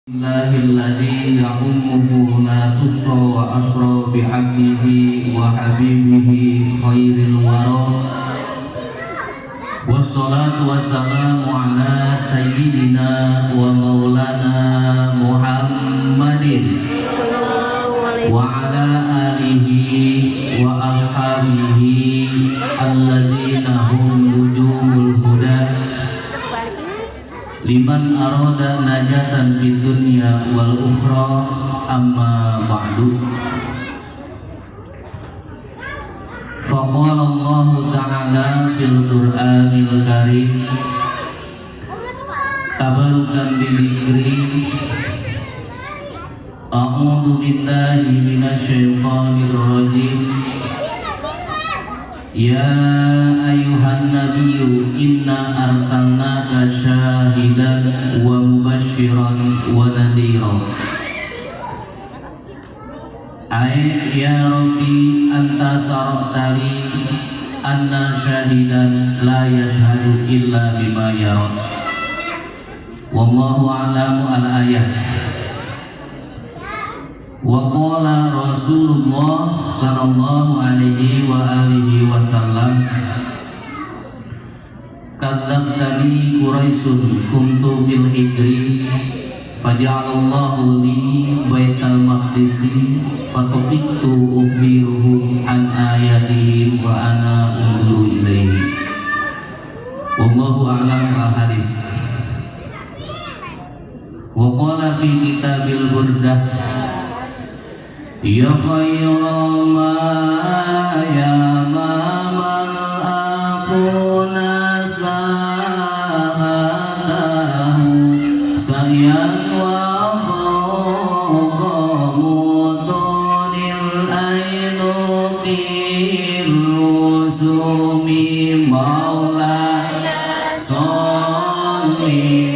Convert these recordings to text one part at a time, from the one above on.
Illahilladzi ya'ummuhu la tuhsa wa asra bi'abdihi wa habibihi khairil wara wassalatu wassalamu ala sayyidina wa maulana Muhammadin wa ala alihi wa ashabihi alladzina hum nujumul huda liman arada najatan fid dunya wal ukhra amma ba'du. Faqala Allah ta'ala fil Qur'anil Karim tabarukan bi dzikri a'udzu billahi minasyaitonir rajim. Ya ayuhan nabiyyu inna arsalnaka syahidan wa mubasysyiran wa nadhira. Ay ya rabbi anta syaratali anna syahidan la yashhadu illa bima yara. Wallahu a'lamu al-ayah. Wa qala Rasulullah sallallahu alaihi wa alihi wasallam kadzabtani Quraisyun kuntu fil hijri faja'alallahu li baital maqdisi fatuqtu ukhbiruhum an ayatihim wa ana unduru ilaihi. Wallahu a'lam al-hadis. Wa qala fi kitabil burdah ya khayra ma ya mamal akuna sahatahu sayan wa khawqamudunil ainuqir rusumi maula salli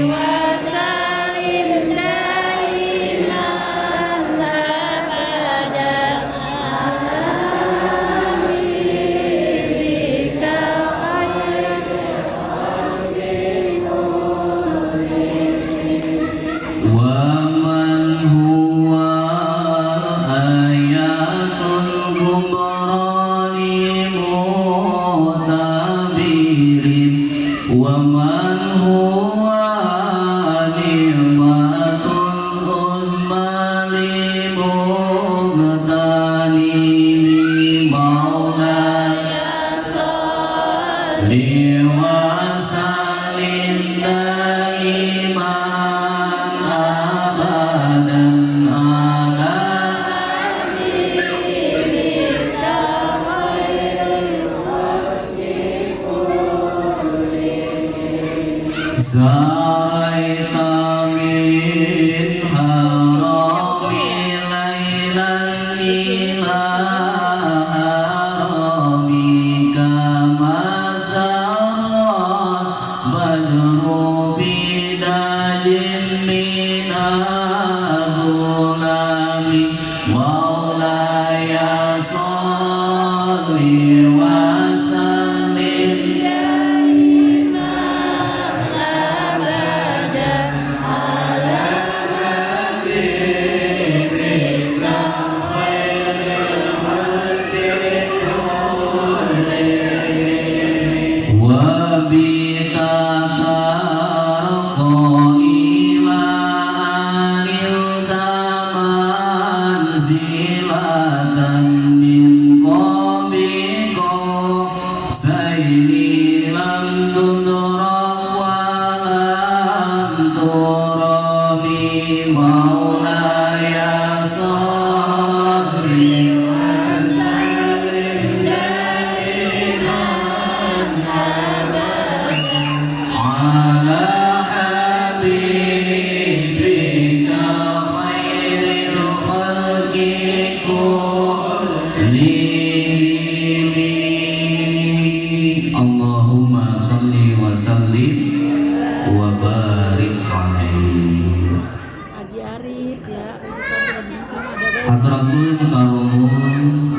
Hadratul karumun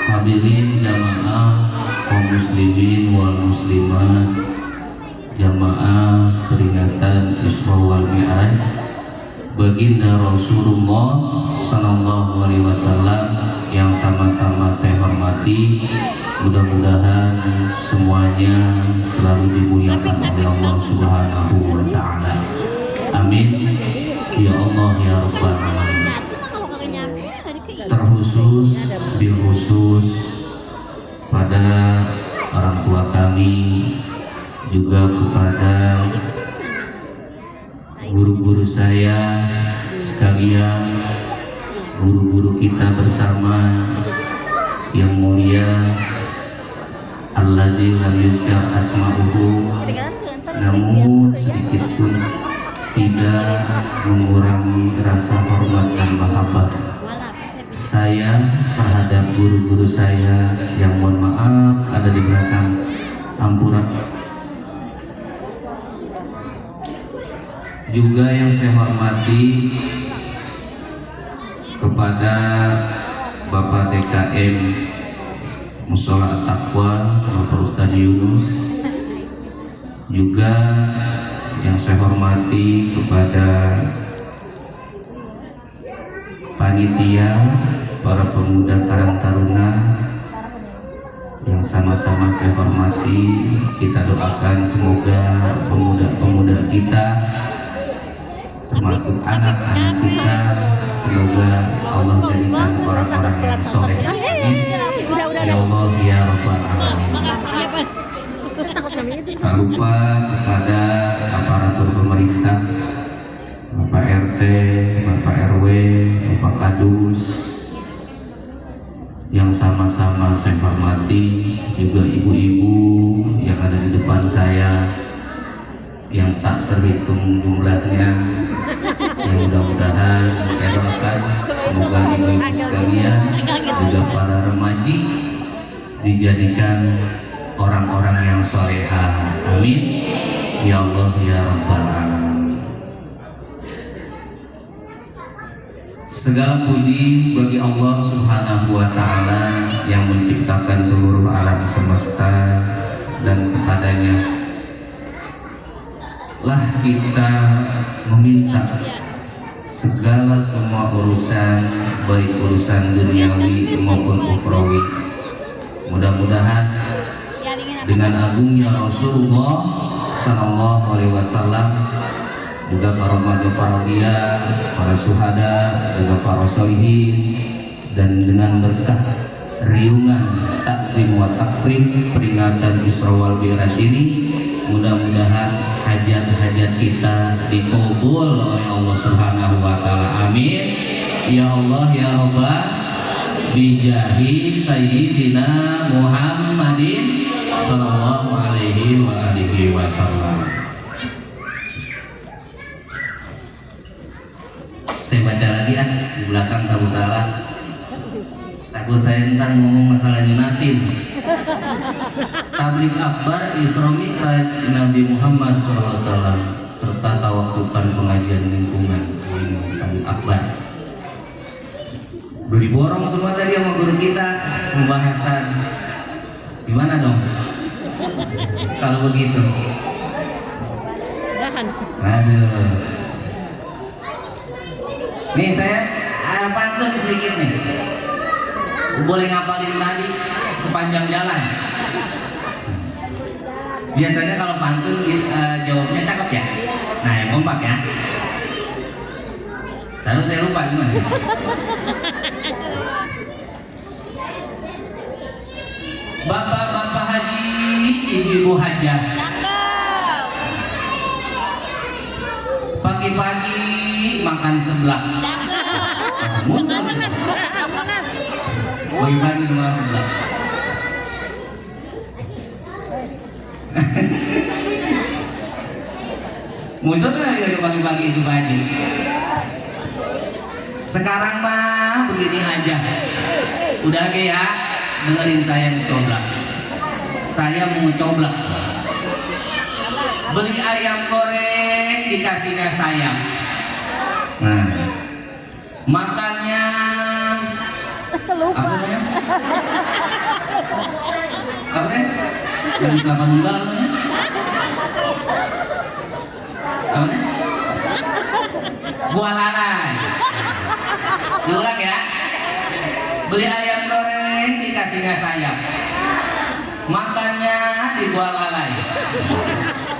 hadirin jamaah kaum muslimin wal muslimat, jamaah peringatan Isra wal Mi'raj baginda Rasulullah Sallallahu Alaihi Wasallam yang sama-sama saya hormati. Mudah-mudahan semuanya selalu dimuliakan oleh Allah Subhanahu wa Ta'ala. Amin. Ya Allah ya Rabbal Alamin. Terkhusus bil khusus pada orang tua kami, juga kepada guru-guru saya sekalian, guru-guru kita bersama yang mulia, alladzi lam yuzkar asma'uhu, namun sedikit pun tidak mengurangi rasa hormat dan mahabbah saya terhadap guru-guru saya yang mohon maaf ada di belakang ampuran. Juga yang saya hormati kepada Bapak DKM Mushola At-Taqwa, Bapak Ustadz Yunus. Juga yang saya hormati kepada panitia, para pemuda Karang Taruna yang sama-sama saya hormati. Kita doakan semoga pemuda-pemuda kita, termasuk anak-anak kita, semoga Allah jadikan orang-orang yang soleh. Amin. Ya Allah ya Rabbal Alamin. Tak lupa kepada aparatur pemerintah, Bapak RT, Bapak RW, Bapak Kadus, yang sama-sama saya hormati, juga ibu-ibu yang ada di depan saya yang tak terhitung jumlahnya, yang mudah-mudahan saya doakan semoga ibu-ibu sekalian, juga para remaji dijadikan orang-orang yang solehah. Amin. Ya Allah ya Rabbal Alamin. Segala puji bagi Allah Subhanahu wa Ta'ala yang menciptakan seluruh alam semesta, dan kepadanya lah kita meminta segala semua urusan, baik urusan duniawi maupun ukhrawi. Mudah-mudahan dengan agungnya Rasulullah Sallallahu Alaihi Wasallam, juga para umat fardia, para syuhada, juga para sholihin, dan dengan berkah riungan takdim wa takrim peringatan Isra wal Mi'raj ini, mudah-mudahan hajat-hajat kita dikabul oleh Allah Subhanahu wa Ta'ala. Amin. Ya Allah ya Rabbal bijahi Sayyidina Muhammadin Sallallahu Alaihi wa alihi wasallam. Saya baca lagi di belakang, takut salah, takut saya entar ngomong masalah Yunatin. Tablik akbar Isra Mi'raj Nabi Muhammad SAW serta tawakupan pengajian lingkungan. Ini tablik akbar. Udah diborong semua tadi sama guru kita pembahasan. Gimana dong kalau begitu? Aduh. Nih saya ada pantun sedikit nih. Boleh ngapalin tadi sepanjang jalan. Biasanya kalau pantun jawabnya cakep ya. Nah yang kompak ya. Lalu saya lupa gimana. Bapak-bapak haji, ibu hajah. Pagi-pagi makan seblak. Pagi-pagi makan seblak. Muncul tuh dari pagi-pagi itu haji. Sekarang mah begini aja. Udah ge ya, dengerin saya ngecoblak. Saya mau ngecoblak. Beli ayam goreng dikasihnya sayang. Nah, makannya lupa. apa namanya? Apa namanya? Yang di kelapa tunggal namanya? Apa namanya? gua lalai. Diulang ya. Beli ayam goreng dikasihnya sayap. Makannya di gua lalai.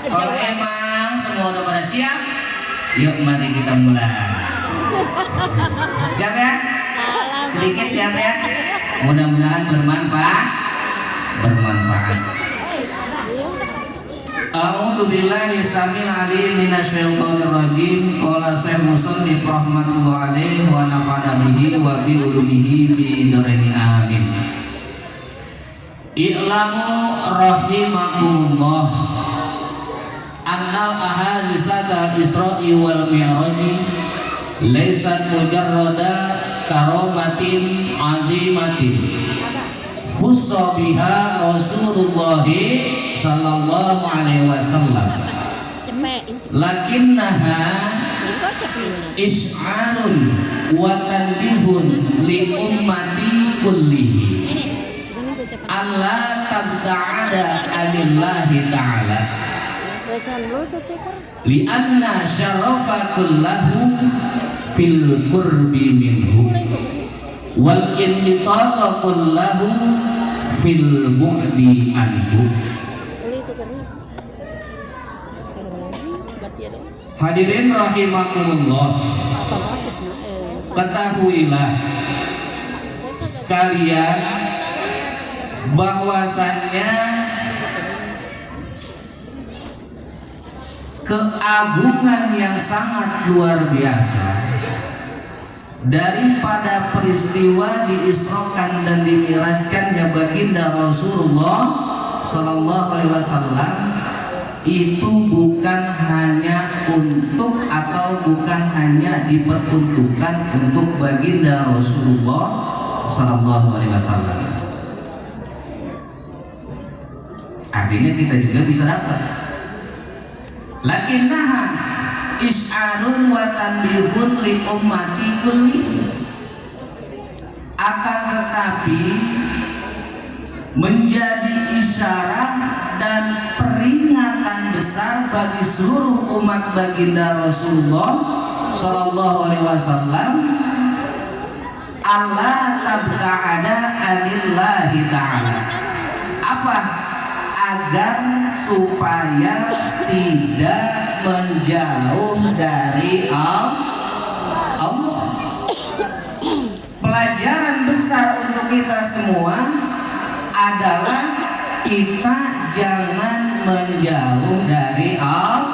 Kalau emang semua udah pada siap, yuk mari kita mulai. Siap ya? Sedikit siap ya? Mudah-mudahan bermanfaat. A'udzu billahi samil alim minasyaitonir rajim. Qala Syekh Musannif rahmatullah alaihi wa nafa'ana bihi wa bi ulumihi fi dharain amin. I'lamu rahimakumullah annal ahaditsata Isra'i wal Mi'raji laysat mujarrada karamatin 'azimatin khussa biha Rasulullah sallallahu alaihi wasallam lakinnaha is'arun wa tanbihun li ummati kullihi alla tabta'ada anillahi ta'ala li anna syarafa kullahu fil qurbi minhu wal inhitata kullahu fil bu'di anhu. Hadirin rahimakumullah, ketahuilah sekalian bahwasannya keagungan yang sangat luar biasa daripada peristiwa diisrokan dan dimi'rajkannya baginda Rasulullah Sallallahu Alaihi Wasallam itu bukan hanya untuk atau bukan hanya diperuntukkan untuk baginda Rasulullah Sallallahu Alaihi Wasallam. Artinya kita juga bisa dapat. Lakinnaha is'arun wa tanbihun li ummati kullihi. Akan tetapi menjadi isyarat dan peringatan besar bagi seluruh umat baginda Rasulullah Sallallahu Alaihi Wasallam Allah tabta'ada anillahi ta'ala. Apa? Agar supaya tidak menjauh dari Allah. Pelajaran besar untuk kita semua adalah kita jangan menjauh dari Allah.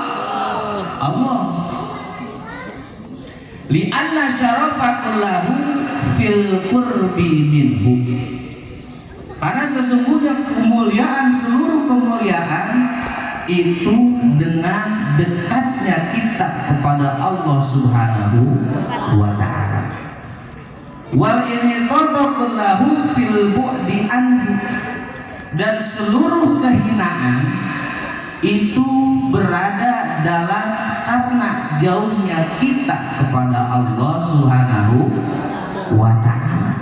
Li'anna syarafa kullahu fil qurbi minhu. Karena sesungguhnya kemuliaan, seluruh kemuliaan itu dengan dekatnya kita kepada Allah Subhanahu wa ta'ala. Wal inhitatu kullahu fil bu'di anhu. Dan seluruh kehinaan itu berada dalam karena jauhnya kita kepada Allah Subhanahu wa ta'ala.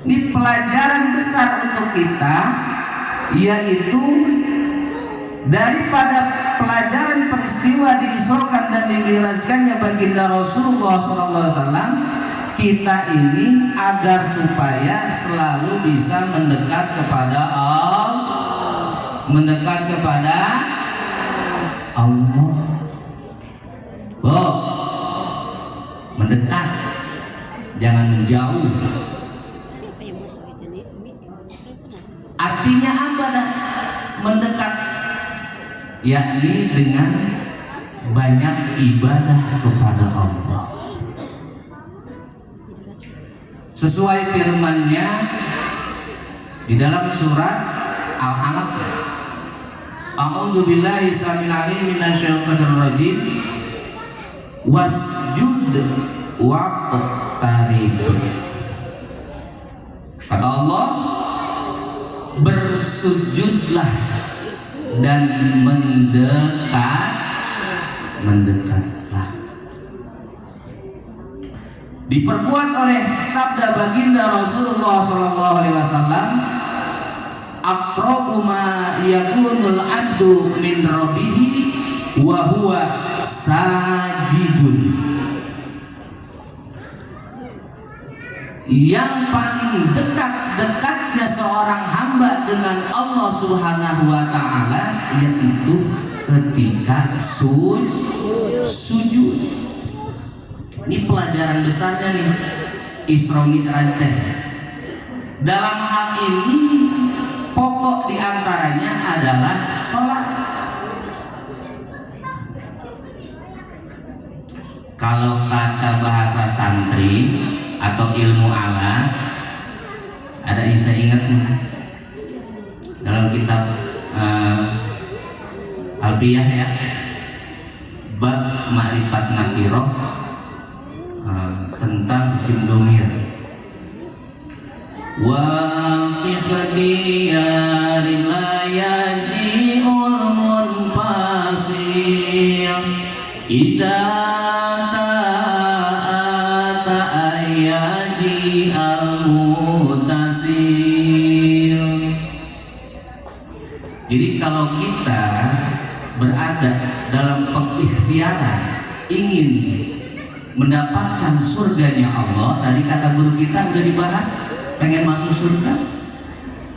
Ini pelajaran besar untuk kita, yaitu daripada pelajaran peristiwa diisrokan dan dimi'rajkannya baginda Rasulullah SAW, kita ini agar supaya selalu bisa mendekat kepada Allah, mendekat kepada Allah. Mendekat, jangan menjauh. Artinya apa dah? Mendekat, yakni dengan banyak ibadah kepada Allah. Sesuai firman-Nya di dalam surat Al-Alaq, A'udzu billahi samil alim minasyaitonir rajim, wasjud waqtarib. Kata Allah, bersujudlah dan mendekatlah. Diperkuat oleh sabda baginda Rasulullah Sallallahu Alaihi Wasallam, aqrabu ma yakunul abdu min rabbihi wa huwa sajidun. yang paling dekat-dekatnya seorang hamba dengan Allah Subhanahu wa taala yaitu ketika sujud. Ini pelajaran besarnya nih Isra Mi'raj teh. Dalam hal ini pokok diantaranya adalah sholat. Kalau kata bahasa santri atau ilmu ala, ada yang saya ingat dalam kitab Alfiyah ya, bab ma'rifat nakiroh tentang isim domir. Waqif diyarin la yaji'ul munfasil idza ta'ata ayaji al-mutasil. Jadi kalau kita berada dalam pengikhtiaran ingin mendapatkan surganya Allah, tadi kata guru kita udah dibahas, pengen masuk surga,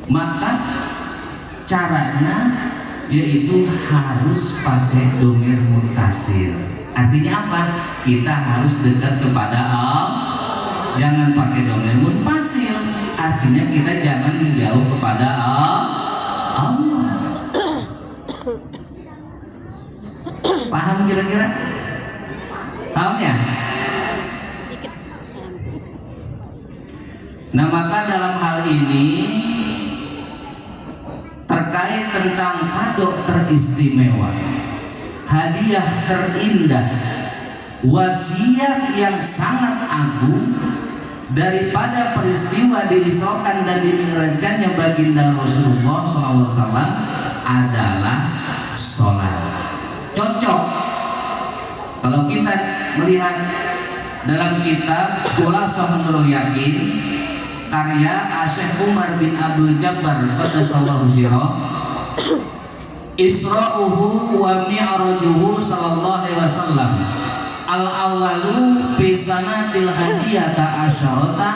maka caranya yaitu harus pakai domir mutasil. Artinya apa? Kita harus dekat kepada Allah, jangan pakai domir munfasil. Artinya kita jangan menjauh kepada Allah. Paham kira-kira? Paham ya? Nah maka dalam hal ini terkait tentang kado teristimewa, hadiah terindah, wasiat yang sangat agung daripada peristiwa diisrokan dan dimi'rajkannya baginda Rasulullah SAW adalah sholat. Cocok kalau kita melihat dalam kitab Khulasah Nurul Yakin karya Syekh Umar bin Abdul Jabbar qaddasallahu sirah, Isra'uhu wa mi'rajuhu sallallahu alaihi wasallam al-awwalu bi sanatil hadiyata asyarata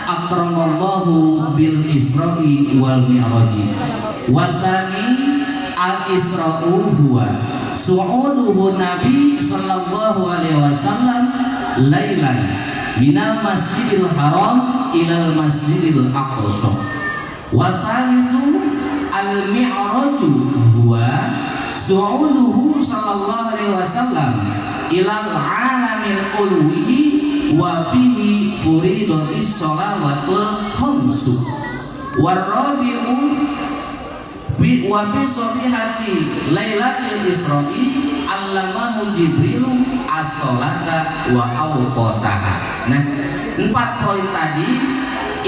akramallahu bil isra'i wal mi'raji wasani al-isra'u huwa su'uduhu nabi sallallahu alaihi wasallam lailan minal masjidil haram ilal masjidil aqsa wa thalithu al-mi'raju huwa su'uduhu sallallahu alaihi wasallam ilal alamil ulwi wa fihi furidatis shalawatul khamsu warabi'u wa fi sahihati lailatul isra'i allamahu jibrilu as-salata wa awqataha. Nah, 4 poin tadi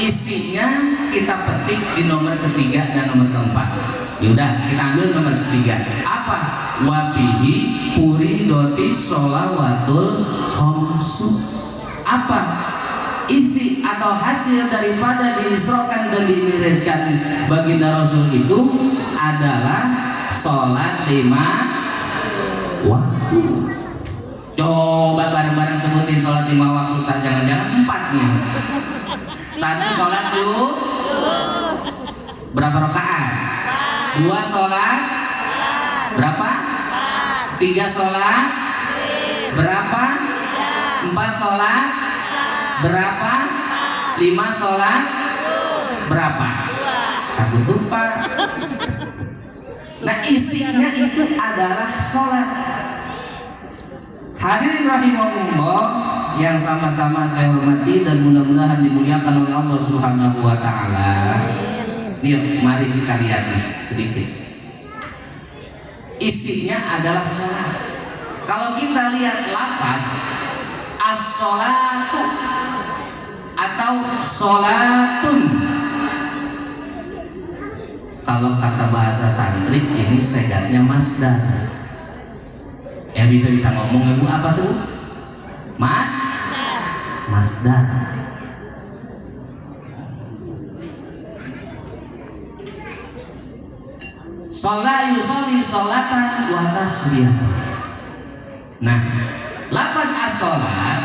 isinya kita petik di nomor ketiga dan nomor keempat. Yaudah, kita ambil nomor ketiga. Apa? Wa bihi furidatis shalawatul khamsu. Apa isi atau hasil daripada diisrokan dan dimi'rajkan baginda Rasul itu adalah sholat 5 waktu. Coba bareng-bareng sebutin sholat 5 waktu, tak jangan-jangan 4 nih. 1 sholat dulu berapa rakaat? 2 sholat berapa? 3 sholat berapa? 4 sholat berapa? 5 sholat berapa? Takut lupa. Nah isinya itu adalah sholat. Hadirin rahimahullah yang sama-sama saya hormati dan mudah-mudahan dimuliakan oleh Allah Subhanahu wa taala. Nih, mari kita lihat nih sedikit. Isinya adalah sholat. Kalau kita lihat lafaz as-sholatu atau sholatun, kalau kata bahasa santri ini segatnya masdar. Ya bisa-bisa ngomong ibu apa tuh? Masdar. Sholat yusolli sholatan wa tasbih. Nah, lafaz as-sholat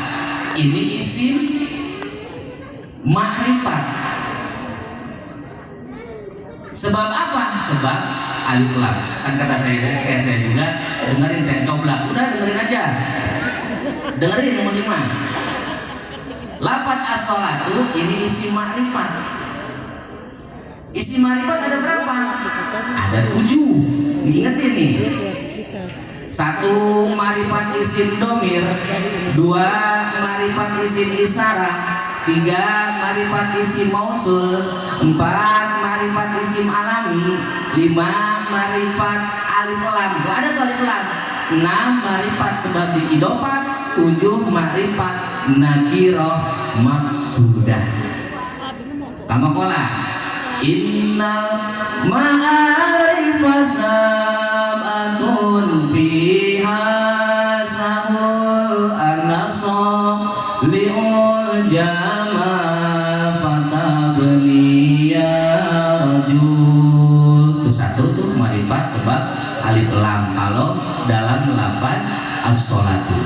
ini isim makrifat. Sebab apa? Sebab alif lam. Kan kata saya, kayak saya juga, dengerin, saya coba. Udah dengerin aja. Dengerin nomor 5. Lafaz as-sholatu ini isi makrifat. Isi makrifat ada berapa? Ada 7. Diingetin nih. 1 makrifat isim domir, 2 makrifat isim isyarah, 3 makrifat isim mausul, 4 makrifat isim alami, 5 makrifat alif lam. Tuh ada tuh alif lam. 6 makrifat sebab diidofat, 7 makrifat nakiroh maksudah. Kama qala innal ma'arifah sab'atun fiha sahul an-nasr li'ul jama' fatabniya rajul. Itu 1 tuh makrifat sebab alif lam kalau dalam lafaz as-sholatu.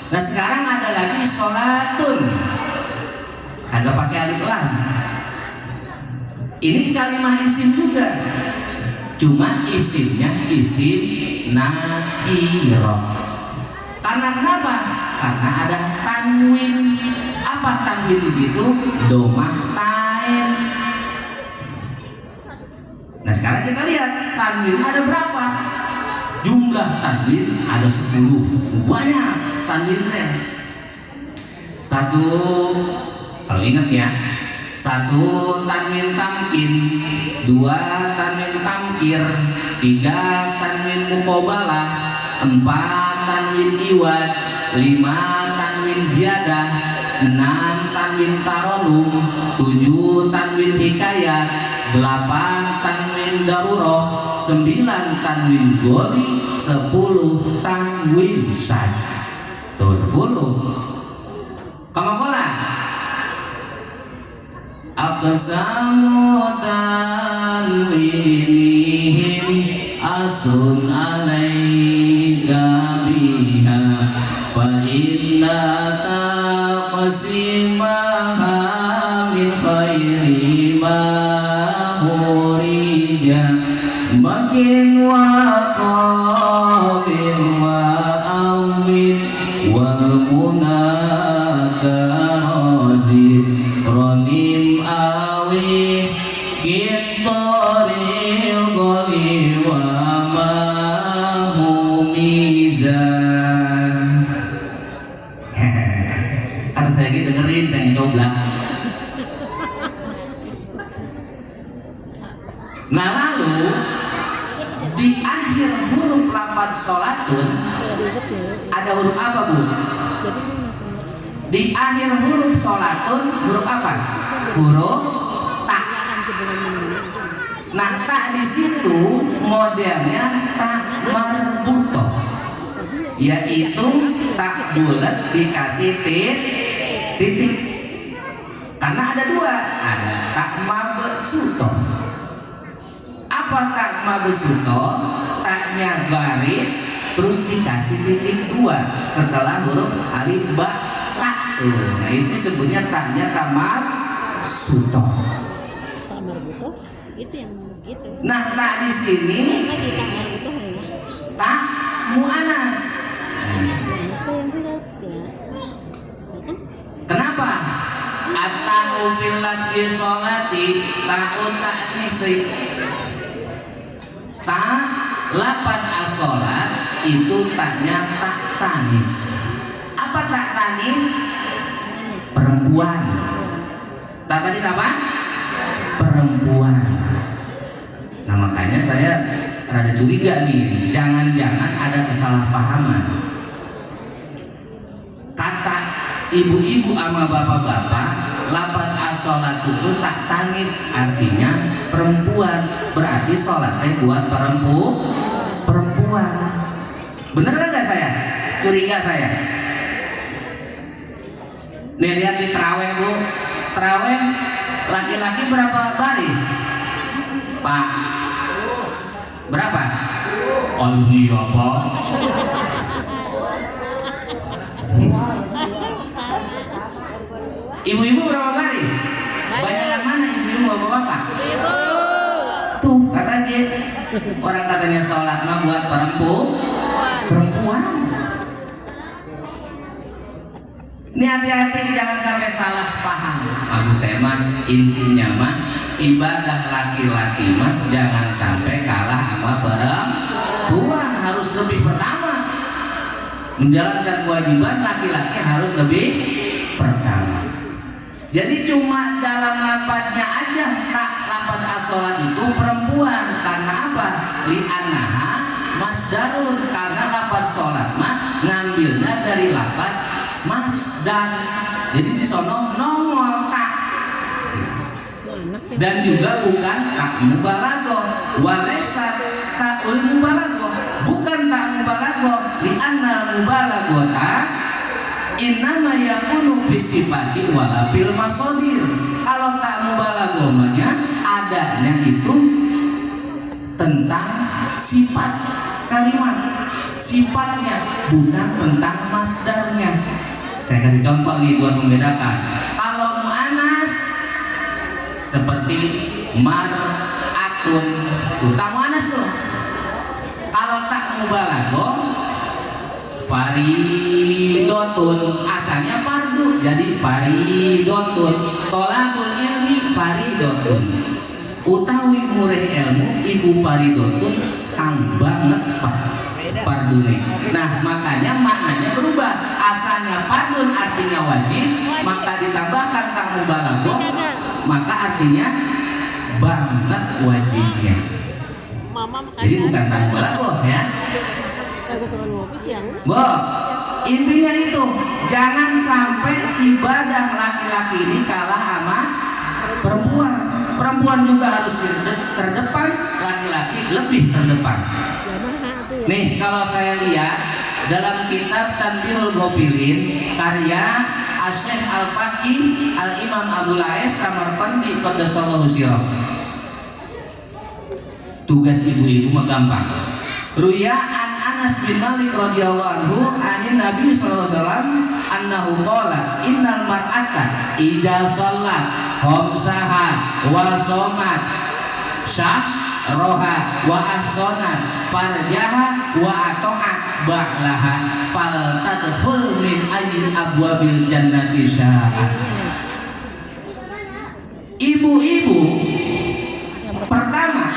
Nah sekarang ada lagi sholatun, kagak pakai alif lam. Ini kalimat isim juga, cuma isimnya isim nakirah. Karena kenapa? Karena ada tanwin. Apa tanwin di situ? Domah tain. Nah sekarang kita lihat tanwin ada berapa? Jumlah tanwin ada 10. Banyak tanwinnya. 1, kalau ingat ya, 1 tanwin tamkin, 2 tanwin tamkir, 3 tanwin muqabalah, 4 tanwin iwad, 5 tanwin ziyadah, 6 tanwin taronum, 7 tanwin hikayat, 8 tanwin darurah, 9 tanwin goli, 10 tanwin sad. Tuh 10. Kama qala aqsamu tanwinihim asun alaika biha fa inna taqsimaha min khairi ma hurija makin wa qabil wa awin wal munakarazid ronim awi kintoril goli wa mahumizan. Kata saya gitu, dengerin, saya coba. Nah lalu di akhir huruf lafaz sholatun ada huruf apa bu? Di akhir huruf sholatun huruf apa? Huruf ta. Nah ta di situ modelnya ta marbutoh, yaitu tak bulat dikasih titik. Karena ada 2, ada tak mabsutoh. Apa tak mabsutoh? Taknya garis terus dikasih titik 2 setelah huruf alif ba ta. Nah itu disebutnya taknya tak mabsutoh. Itu yang begitu. Nah tak di sini tak mu'anas. Kenapa? At-ta'u fil lafzi sholati ta'u ta'nisi. Ta lafaz as-sholat itu taknya tak tanis. Apa tak tanis? Perempuan. Tak tanis apa? Perempuan. Nah makanya saya rada curiga nih, jangan-jangan ada kesalahpahaman. Kata ibu-ibu sama bapak-bapak, lafaz as-sholatu itu tak tangis, artinya perempuan. Berarti sholatnya buat perempuan. Bener nggak saya? Curiga saya. Nih lihat di terawih bu, terawih laki-laki berapa baris? Pak, berapa? Oh iya pak. Ibu-ibu berapa baris? bapak-bapak? Ibu. Tuh kata dia, orang katanya sholat mah buat perempuan. Ini hati-hati jangan sampai salah paham. Maksud saya mah intinya mah ibadah laki-laki mah jangan sampai kalah sama perempuan, harus lebih pertama. Menjalankan kewajiban laki-laki harus lebih pertama. Jadi cuma dalam lapatnya aja tak lapat as-sholat itu perempuan. Karena apa? Li'annaha masdarun, karena lapat sholat mah ngambilnya dari lapat masdar. Jadi di sono nongol tak. Dan juga bukan tak mubalaghah, walaysa ta'ul mubalaghah, bukan tak mubalaghah, li'anna mubalaghah innama yakunu bisifati wala fil masodir. Kalau tak mubalaghahnya adanya itu tentang sifat kalimat, sifatnya, bukan tentang masdarnya. Saya kasih contoh nih buat membedakan. Kalau mu'anas seperti mar'atun, tak mu'anas tuh. Kalau tak mubalaghah faridotun, asalnya fardu jadi faridotun. Tolakul ilmi faridotun, utawi murih ilmu ibu faridotun kang banget pak fardune. Nah makanya maknanya berubah. Asalnya fardun artinya wajib, maka ditambahkan tak mubalaghah maka artinya banget wajibnya. Jadi bukan tak mubalaghah ya. Bo, intinya itu jangan sampai ibadah laki-laki ini kalah sama perempuan. Perempuan juga harus terdepan, laki-laki lebih terdepan. Nih kalau saya lihat dalam kitab Tanbihul Ghafilin karya Asy-Syaikh Al-Faqih Al-Imam Abu Lais Samarqandi qaddasallahu sirah. Tugas ibu-ibu mah gampang. Ruya an Anas bin Malik radhiyallahu anhu anin Nabi sallallahu alaihi wasallam annahu qala innal mar'ata idza shallat khamsaha wa shamat syahraha wa ahsanat farjaha wa ata'at ba'laha fal tadkhul min ayyi abwabil jannati sya'at. Ibu-ibu pertama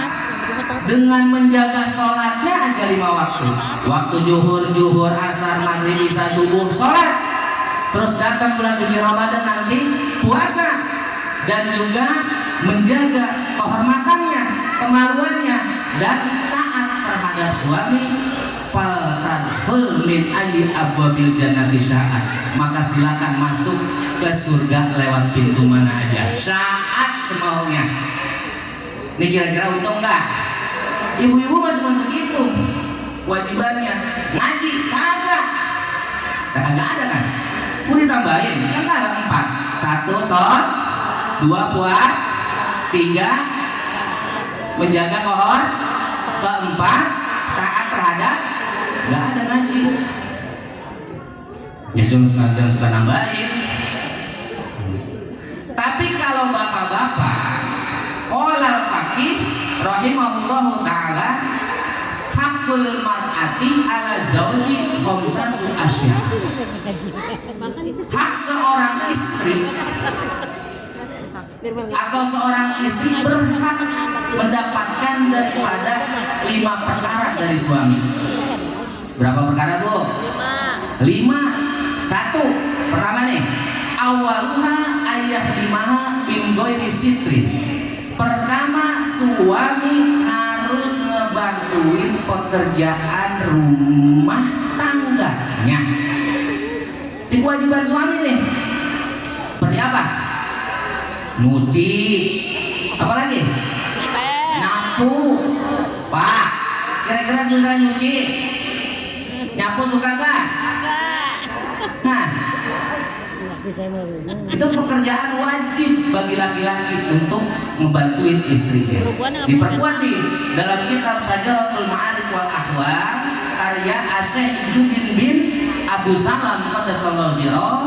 dengan menjaga sholatnya aja 5 waktu. Waktu zuhur, asar, maghrib, isya, subuh sholat. Terus datang bulan suci Ramadan nanti puasa. Dan juga menjaga kehormatannya, kemaluannya, dan taat terhadap suami. Faltadkhul min ayyi abwabil jannati sya'at. Maka silakan masuk ke surga lewat pintu mana aja. Sya'at semaunya. Ini kira-kira untung nggak? Ibu-ibu masih segitu wajibannya. Ngaji kagak, kagak ada kan? Mau ditambahin kan kagak 4. 1 sholat, 2 puas, 3 menjaga kohor, 4 taat terhadap, nggak ada ngaji. Ya suka nambahin. Tapi kalau bapak-bapak qolal faqih rahimahullahu ta'ala hakul mar'ati ala zawji khamsatu asya. Hak seorang istri atau seorang istri berhak mendapatkan daripada 5 perkara dari suami. Berapa perkara Bu? 5. 1. Pertama nih, awaluha ayyahdimaha bin ghairi sitri. Pertama, suami harus ngebantuin pekerjaan rumah tangganya. Itu kewajiban suami nih. Seperti apa? Nyuci, apa lagi? Nyapu. Pak, kira-kira susah nyuci? Nyapu suka nggak? Nah, itu pekerjaan wajib bagi laki-laki untuk membantuin istrinya. Diperkuat di dalam kitab Sajaratul Ma'arif wal Ahwal karya Asy-Syaikh Judin bin Abdus Salam qaddasallahu sirah.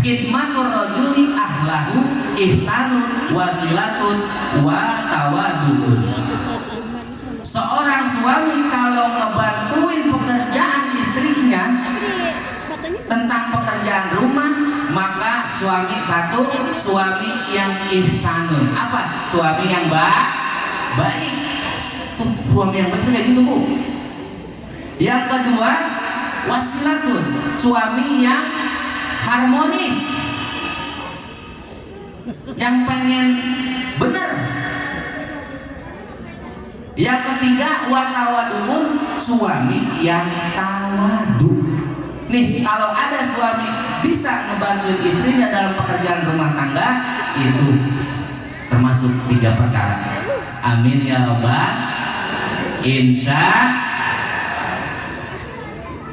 khidmatur rajuli ahlahu ihsanun wasilatun wa tawadduun. Seorang suami kalau ngebantuin pekerjaan istrinya tentang pekerjaan rumah, maka suami satu, suami yang ihsanun. Apa? Suami yang baik. Tuh, suami yang baik itu kayak gitu, Bu. Yang kedua, wasilatun, suami yang harmonis, yang pengen bener. Yang ketiga, watawadun, suami yang tawadu. Nih, kalau ada suami bisa ngebantuin istrinya dalam pekerjaan rumah tangga, itu termasuk 3 perkara. Amin ya rabbal insya.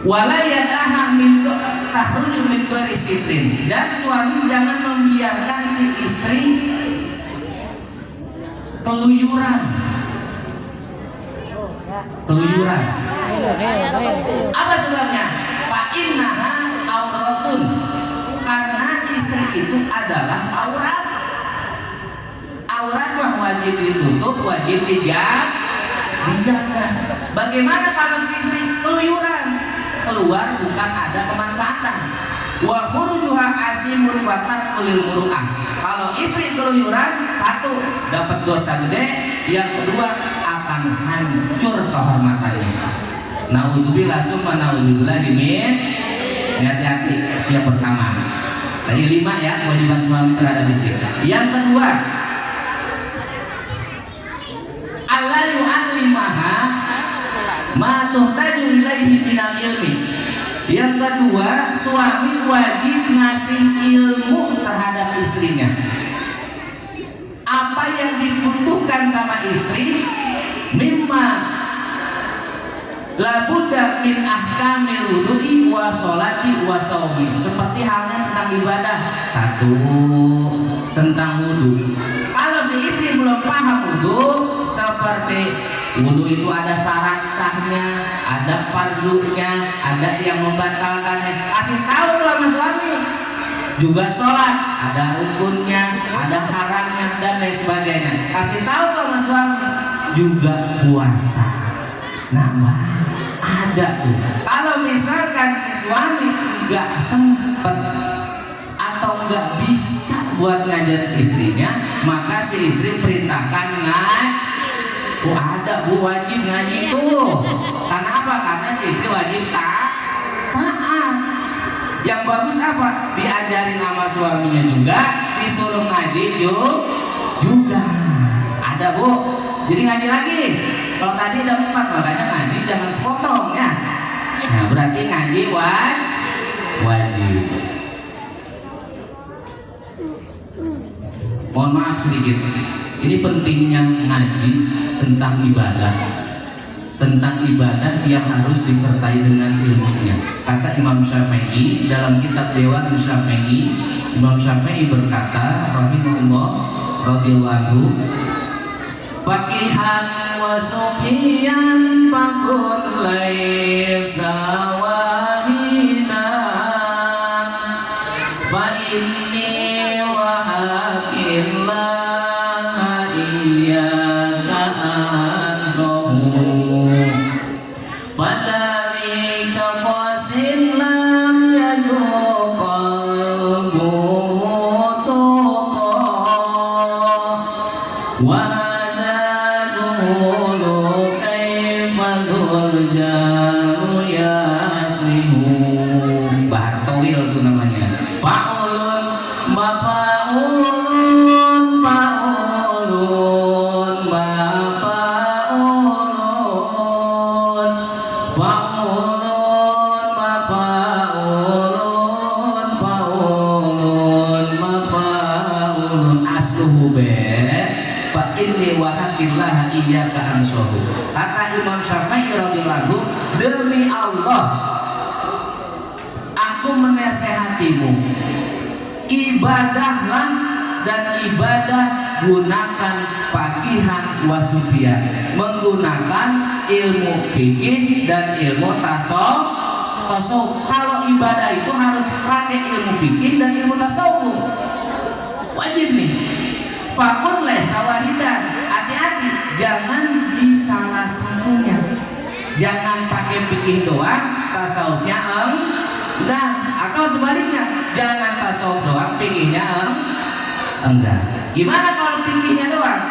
Wala yadaha min tahruju min ghairi sitrin, dan suami jangan membiarkan si istri keluyuran. Apa sebabnya? Fa innaha auratun, karena istri itu adalah aurat. Aurat mah wajib ditutup, wajib dijaga. Bagaimana kalau si istri keluyuran? Keluar bukan ada kemanfaatan. Wa furujuha asimun wa tarkulil muru'ah. Kalau istri keluyuran, satu, dapat dosa gede, yang kedua akan hancur kehormatannya. Naudzubillah summa naudzubillah min. Hati-hati, yang pertama. Tadi 5 ya, kewajiban suami terhadap istri. Yang kedua, alla yu'allimaha ma tuhtaju ilaihi minal ilmi. Yang kedua, suami wajib ngasih ilmu terhadap istrinya. Apa yang dibutuhkan sama istri, mimma la budda min ahkamil wudu'i wa sholati wa shaumi. Seperti halnya tentang ibadah. Satu, tentang wudu. Kalau si istri belum paham wudu, seperti wudu itu ada syarat sahnya, ada fardunya, ada yang membatalkannya, kasih tahu tuh sama suami. Juga sholat ada rukunnya, ada haramnya dan lain sebagainya, kasih tahu tuh sama suami. Juga puasa, nambah ada tuh. Kalau misalkan si suami nggak sempet atau nggak bisa buat ngajarin istrinya, maka si istri perintahkan ngaji. Ada Bu, wajib ngaji tuh. Karena apa? Karena si istri wajib taat. Yang bagus apa? Diajarin sama suaminya juga, disuruh ngaji juga. Ada Bu. Jadi ngaji lagi. Kalau tadi ada 4, makanya ngaji jangan sepotong ya. Nah, berarti ngaji wajib. Mohon maaf sedikit. Ini pentingnya ngaji tentang ibadah yang harus disertai dengan ilmunya. Kata Imam Syafi'i dalam kitab Dewan Syafi'i, Imam Syafi'i berkata rahimahullah radhiyallahu, faqihan wa sufiyan fakun laisa wahina fa inni wa hakillah Kata Imam Syafi'i radhiyallahu, demi Allah aku menasehatimu, ibadahlah dan ibadah gunakan faqihan wa sufiyan, menggunakan ilmu fikih dan ilmu tasawuf. tasawuf. Kalau ibadah itu harus pakai ilmu fikih dan ilmu tasawuf. Wajib nih. Fakun laisa wahidan. Hati-hati, jangan di salah satunya. Jangan pakai fikih doang, tasawufnya enggak. Atau sebaliknya, jangan tasawuf doang, fikihnya enggak. Gimana kalau fikihnya doang?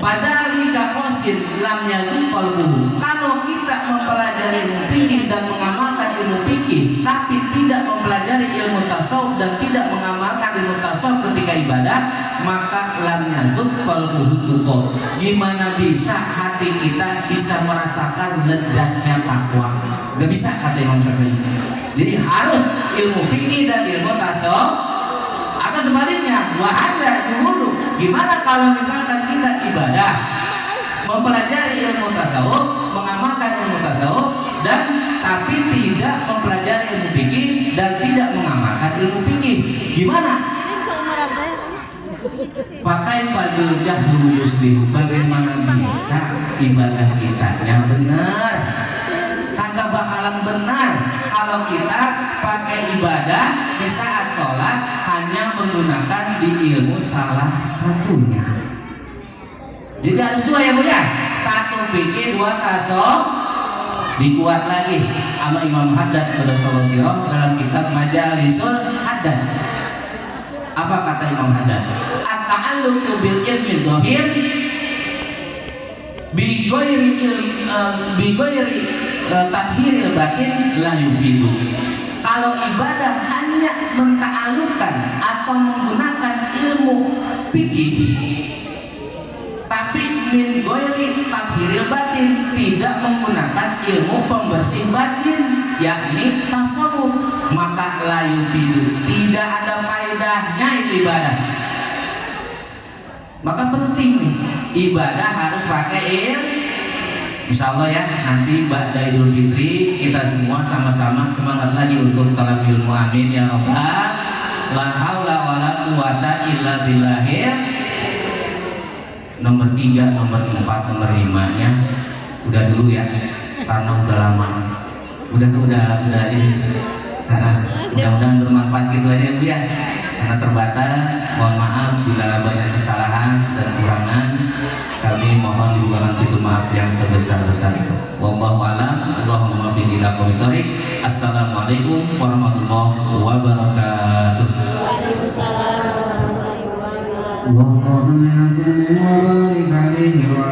Padahal qasid lam yakun qalbuhu. Kalau kita mempelajari ilmu fikih dan mengamalkan ilmu fikih, tapi tidak mempelajari ilmu tasawuf dan tidak mengamalkan ilmu tasawuf ketika ibadah, maka lam yakun qalbuhu tuqo. Gimana bisa hati kita bisa merasakan lezatnya takwa? Gak bisa, kata Imam Syafi'i. Jadi harus ilmu fikih dan ilmu tasawuf. Atau sebaliknya, wahada yuhudu. Gimana kalau misalkan kita ibadah, mempelajari ilmu tasawuf, mengamalkan ilmu tasawuf, dan tapi tidak mempelajari ilmu fikih dan tidak mengamalkan ilmu fikih, gimana? Pakai padul jahlu yuslihu. Bagaimana bisa ibadah kitanya benar? Kagak bakalan benar kalau kita pakai ibadah di saat sholat hanya menggunakan di ilmu salah satunya. Jadi harus dua ya Bu ya, satu fikih, dua tasawuf. Dikuat lagi sama Imam Haddad Qudusiyallahu dalam kitab Majalisul Haddad. Apa kata Imam Haddad? At-ta'alluqu bil ilmi dhahir bi ghairi tathhiril batin la yufidu. Kalau ibadah hanya menta'alluqkan atau menggunakan ilmu fikih tapi min ghairi tathhiril batin, tidak menggunakan ilmu pembersih batin yakni tasawuf, maka la yufidu, tidak ada faedahnya itu ibadah. Maka penting nih, ibadah harus pakai ilmu. Insya Allah ya, nanti ba'da Idul Fitri kita semua sama-sama semangat lagi untuk talab ilmu, amin ya rabbal. La haula wala quwata illa billahir. Nomor 3, nomor 4, nomor 5 nya udah dulu ya, karena udah lama. Udah ini. Mudah-mudahan bermanfaat gitu aja Bu ya. Karena terbatas, mohon maaf bila banyak kesalahan dan kurangan. Kami mohon dibukakan pintu maaf yang sebesar-besarnya. Wallahu a'lam. Allahumma fi ila qawmi thariq. Assalamualaikum warahmatullahi wabarakatuh. Waalaikumsalam warahmatullahi wabarakatuh. Allahumma shalli wa sallim wa barik alaihi wa